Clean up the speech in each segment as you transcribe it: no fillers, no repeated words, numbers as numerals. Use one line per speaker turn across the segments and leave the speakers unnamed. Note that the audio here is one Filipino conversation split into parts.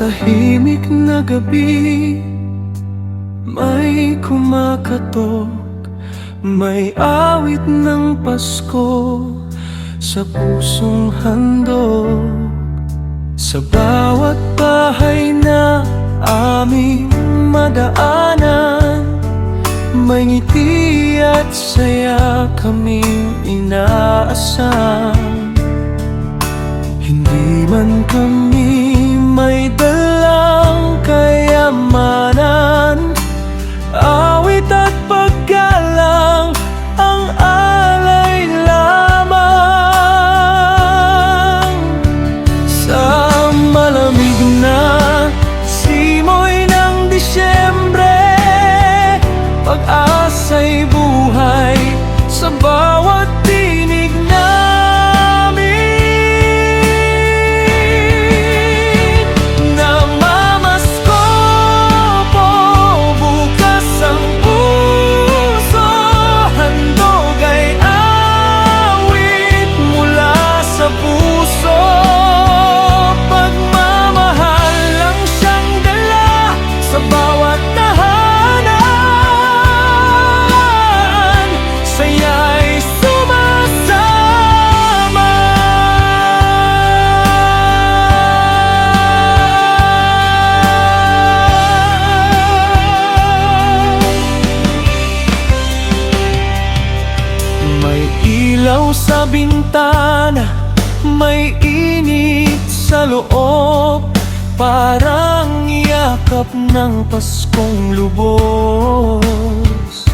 tahimik na gabi, may kumakatok, may awit ng Pasko sa pusong handog. Sa bawat bahay na aming madaanan, may ngiti at saya kaming inaasahan. Hindi man kami may dalang kayamanan, awit at paggalang ang alay lamang. Sa malamig na simoy ng Disyembre, pag-asa'y buhay sa bawat tinig namin. Namamasko po bukas ang puso, handog ay awit mula sa puso. Pagmamahal lang siyang dala sa bawat tahanan, saya'y sumasama. May ilaw sa bintana, may init sa loob, parang yakap ng Paskong lubos.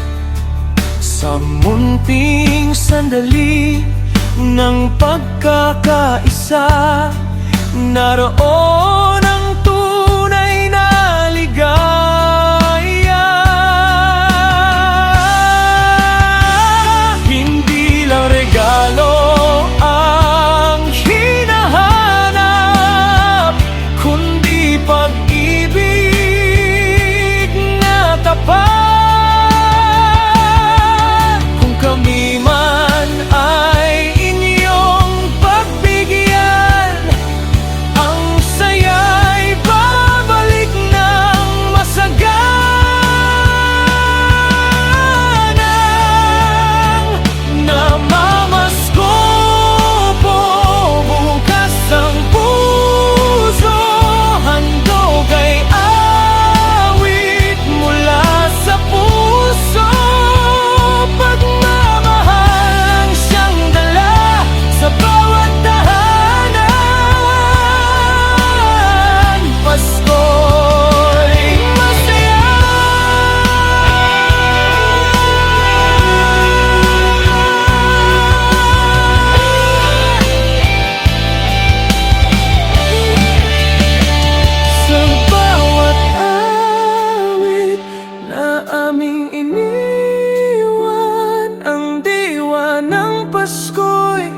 Sa munting sandali ng pagkakaisa, naroon ang tunay na ligaya. Hindi lang regalo ang hinahanap, kundi pag-ibig na tapat. Kung kami man ay inyong pagbigyan, ang saya'y babalik ng masaganang. Namamasko po bukas ang puso, handog ay awit mula sa puso. Pagmamahal ang siyang dala sa bawat tahanan, Pasko'y masaya. Sa bawat awit na aming iniwan, ang diwa ng Pasko'y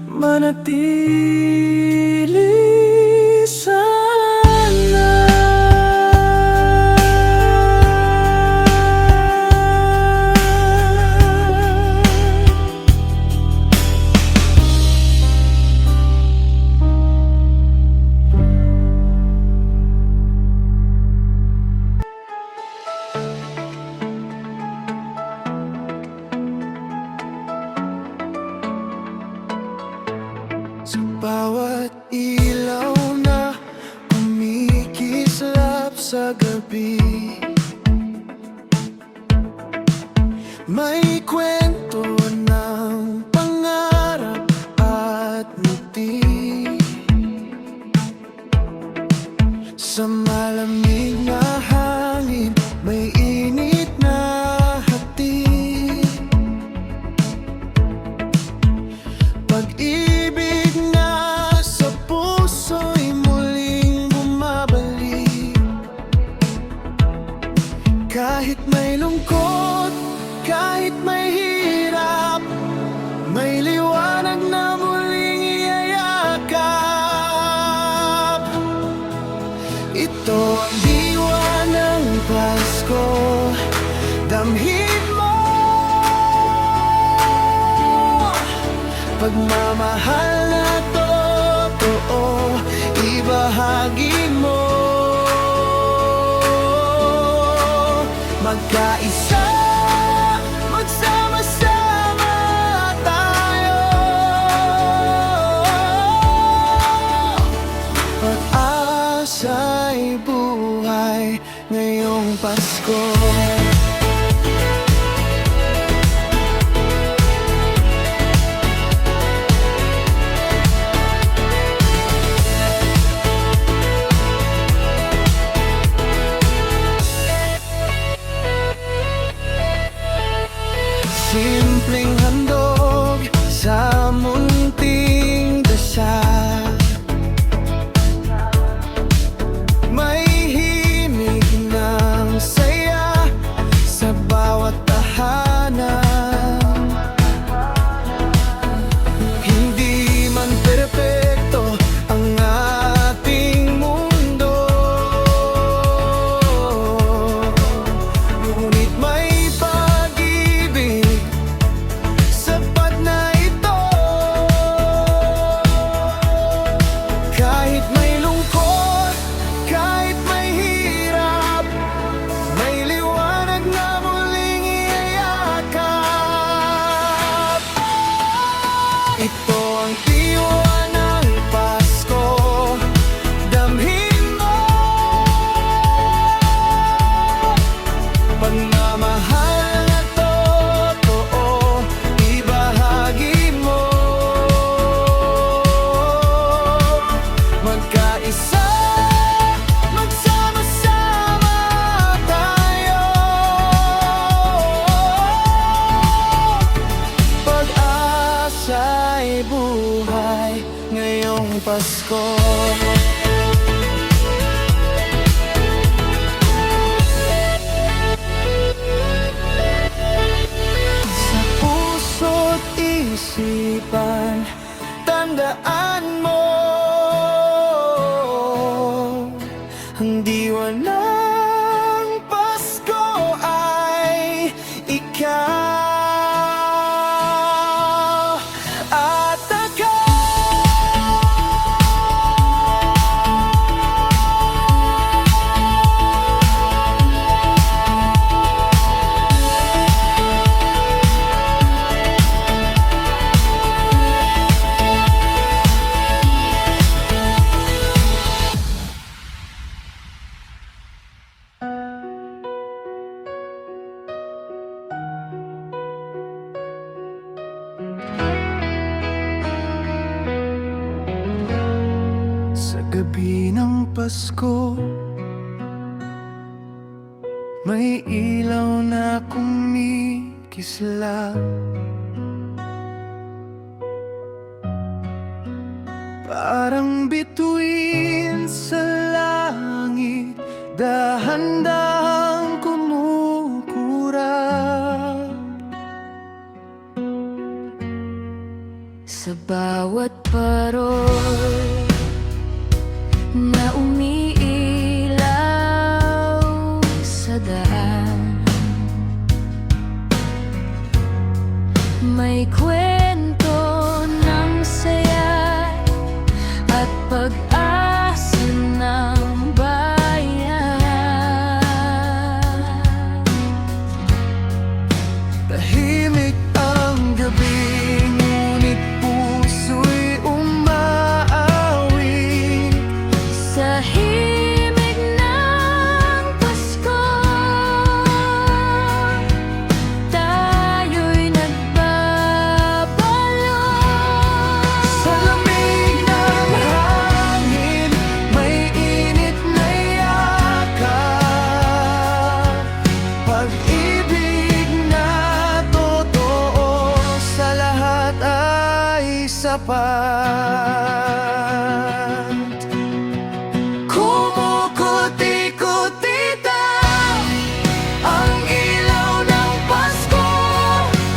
manatili sana. Sa bawat ilaw na kumikislap sa gabi, may kwento ng pangarap at ngiti. Sa malamig na hangin, may init na hatid. Pag-ibig na sa puso'y muling bumabalik. Kahit may lungkot, kahit may hirap, may liwanag na muling iyayakap. Ito ang diwa ng Pasko, damhin mo. Pagmamahal na totoo, ibahagi mo. magkaisa, magsama-sama tayo. Pag-asa'y buhay ngayong Pasko. Simpleng handog sa munting dasal, may himig ng saya sa bawat tahanan. Hindi man perpekto ang ating mundo, ngunit may pag-ibig sapat na ito. Kahit may lungkot, kahit may hirap, may liwanag na muling iyayakap. Ito ang diwa ng Pasko, damhin mo. Pagmamahal na totoo, ibahagi mo. Magkaisa, magsama-sama tayo. Pag-asa'y buhay ngayong Pasko. Sa puso't isipan, tandaan mo, ang diwa ng Pasko ay ikaw at ako. Sa gabi ng Pasko, may ilaw na kumikislap. Parang bituin sa langit, dahan-dahang kumukurap.
Sa bawat parol na umiilaw sa daan, may kwento ng saya at pag-asa ng bayan.
Tahimik ang gabi, ngunit puso'y umaawit
Sa himig ng Pasko, tayo'y nagbabalot.
sa lamig ng hangin, may init na yakap. Pag-ibig na totoo sa lahat ay sapat. Kumukuti-kutita ang ilaw ng Pasko,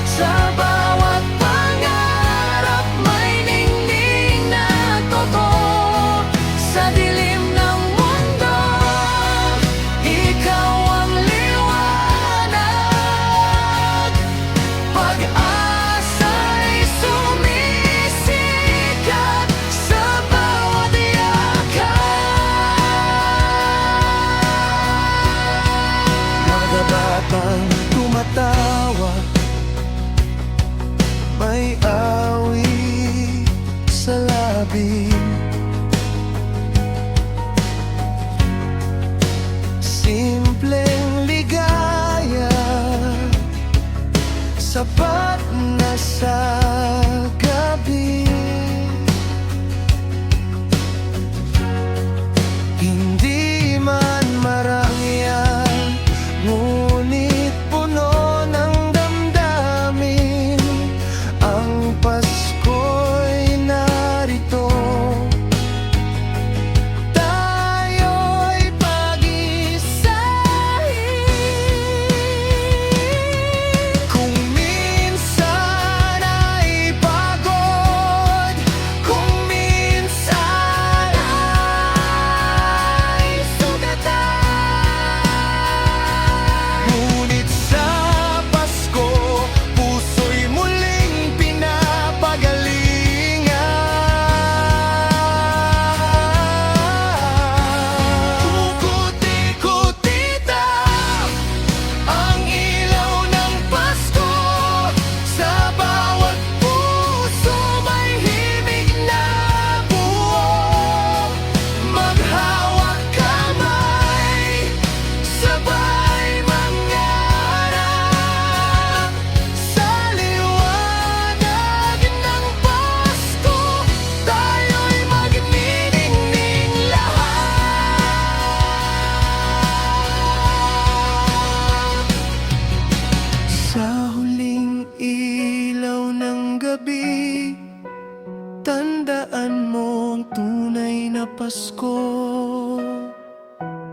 sa bawat pangarap may ningning na totoo. Sa dilim ng mundo, ikaw ang liwanag. Pag-asa'y sumisit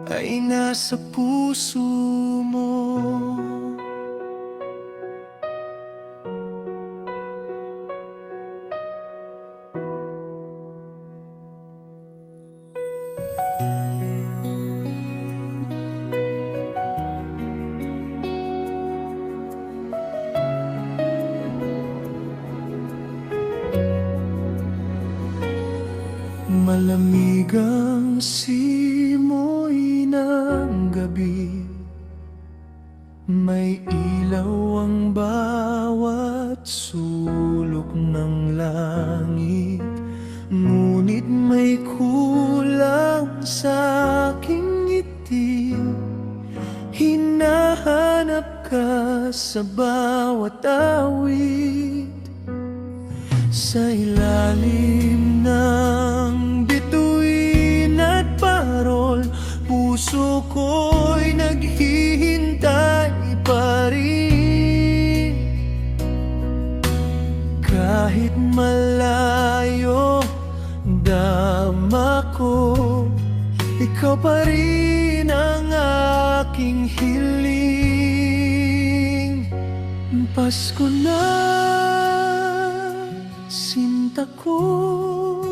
ay nasa puso mo. Malamig ang simoy ng gabi, may ilaw ang bawat sulok ng langit. Ngunit may kulang sa aking ngiti, hinahanap ka sa bawat awit. Sa ilalim ng bituin at parol, puso ko'y naghihintay pa rin. Kahit malayo dama ko, ikaw pa rin ang aking hiling. Pasko na, sinta ko,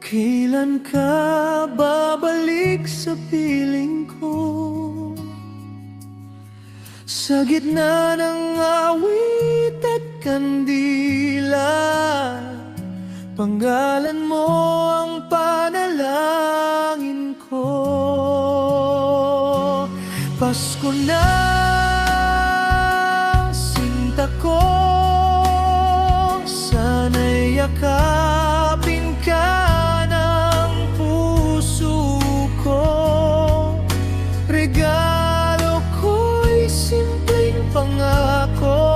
kailan ka babalik sa piling ko? Sa gitna ng awit at kandila, panggalan mo ang panalangin ko. Pasko na, sinta ko, sana'y yakapin ka ng puso ko. Regalo ko'y simpleng pangako,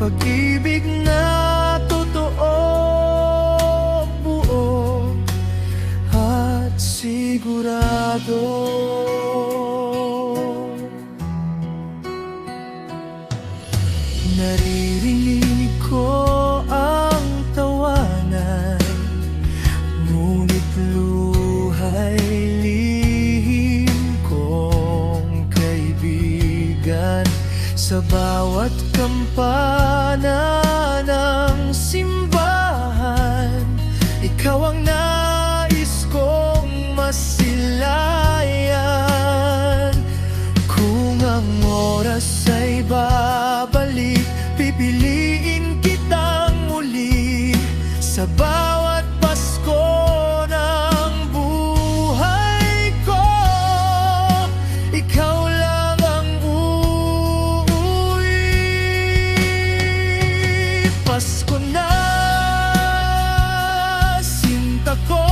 pag-ibig na totoo, buo at sigurado. Naririnig ko ang tawanan, ngunit luha'y lihim kong kaibigan. Sa bawat kampana ng simbahan, ikaw ang nais kong masilayan. Kung ang oras ay babalik, pipiliin kitang muli sa bawat Pasko ng buhay ko. Ikaw lang ang uuwi. Pasko na, sinta ko,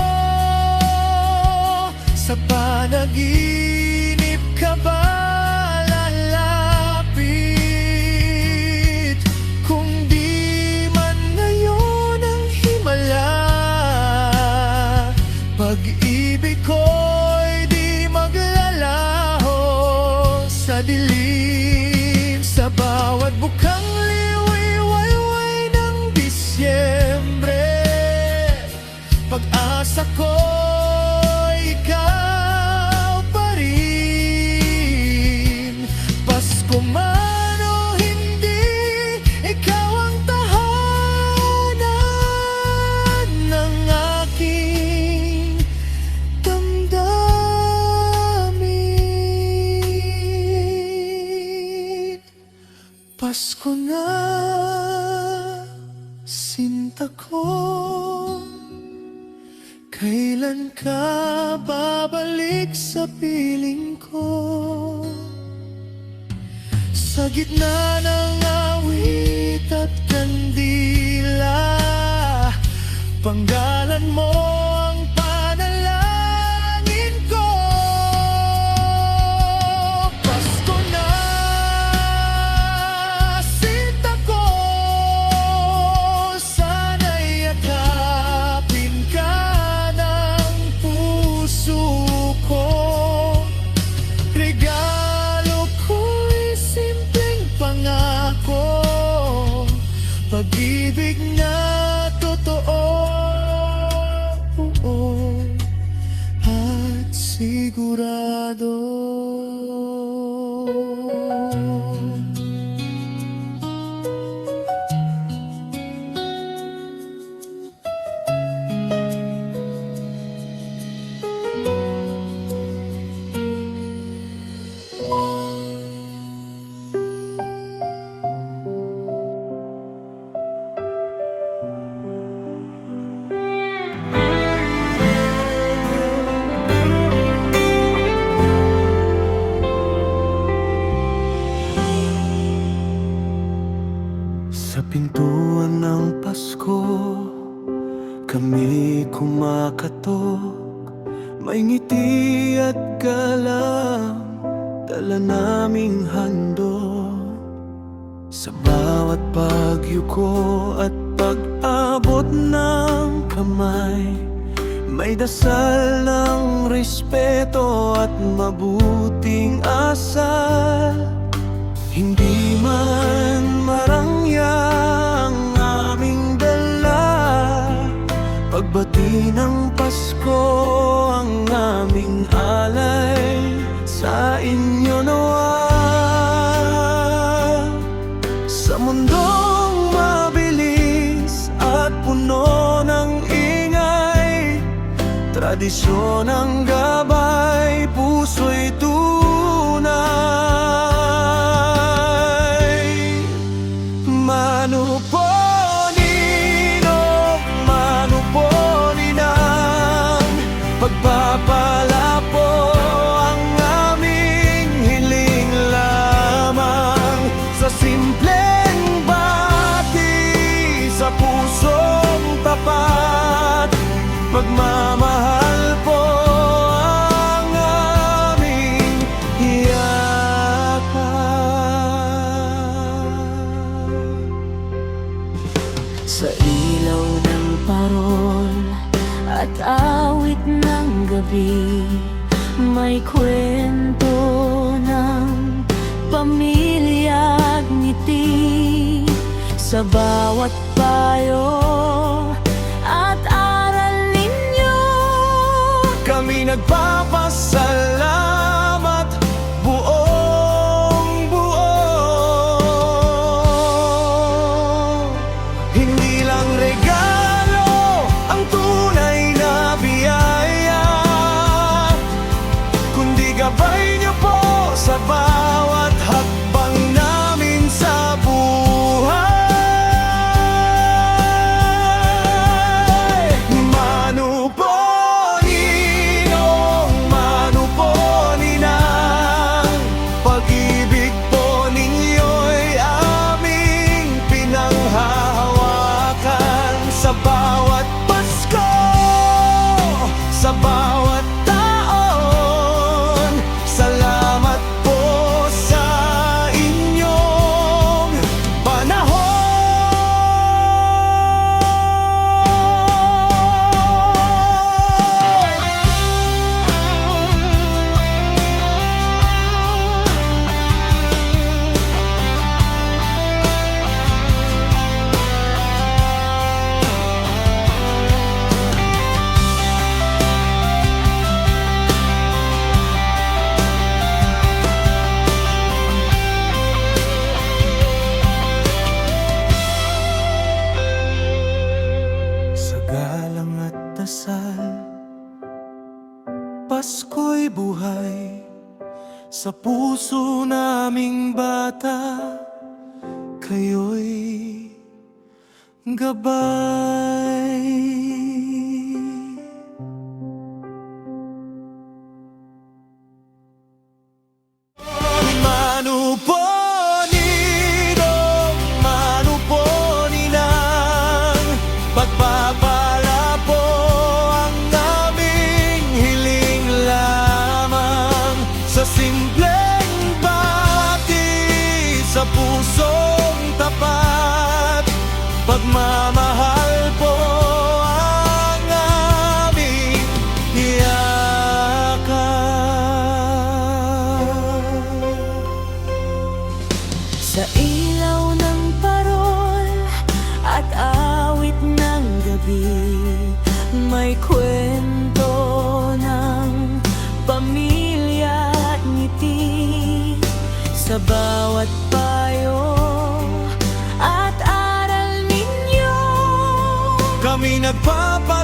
sa panaginip ka ba lalapit? Kung di man ngayon ang himala, pag-ibig ko'y di maglalaho sa dilim. Sa bawat bukang liwi-wayway ng Disyembre, pag-asa ko'y ikaw pa rin. Pasko man o hindi, ikaw ang tahanan ng aking damdamin. Pasko na, sinta ko, kailan ka babalik sa piling ko? Sa gitna ng awit at kandila, panggalan mo ang panalangin ko. Pasko na, sinta ko, sana'y yakapin ka ng puso ko. Regalo ko'y simpleng pangako, pag-ibig na totoo, sigurado. Sa pintuan ng Pasko, kami kumakatok. May ngiti at galang, dala naming handog. Sa bawat pagyuko at pag-abot ng kamay, may dasal ng respeto at mabuting asal. Hindi man marangya ang aming dala, pagbati ng Pasko ang aming alay sa inyo nawa. Sa mundong mabilis at puno ng ingay, tradisyon ang gabay, puso'y tunay. Manu po ninong, manu po ninang, pagpapala po ang aming hiling lamang. Sa simpleng bati, sa pusong tapat, pagmamahal po ang aming yakap.
Sa ilaw ng parol at awit ng gabi, may kwento ng pamilya at ngiti. Sa bawat payo at aral ninyo,
kami nagpapasalamat buong buo. Hindi lang regalo ang tunay na biyaya, kundi gabay niyo po sa bawat hakbang namin sa buhay. Manu po ninong, manu po ninang, pag-ibig po ninyo'y aming pinanghahawakan. Sa bawat Pasko, sa bawat taon, salamat po sa inyong panahon. Sa galang at dasal, Pasko'y buhay. Sa puso naming bata, kayo'y gabay. Manu po ninong, manu po ninang, pagpapala po ang aming hiling lamang. Sa simpleng bati, sa pusong tapat, pagmamahal po
bawat payo at aral ninyo.
Kami nagpapa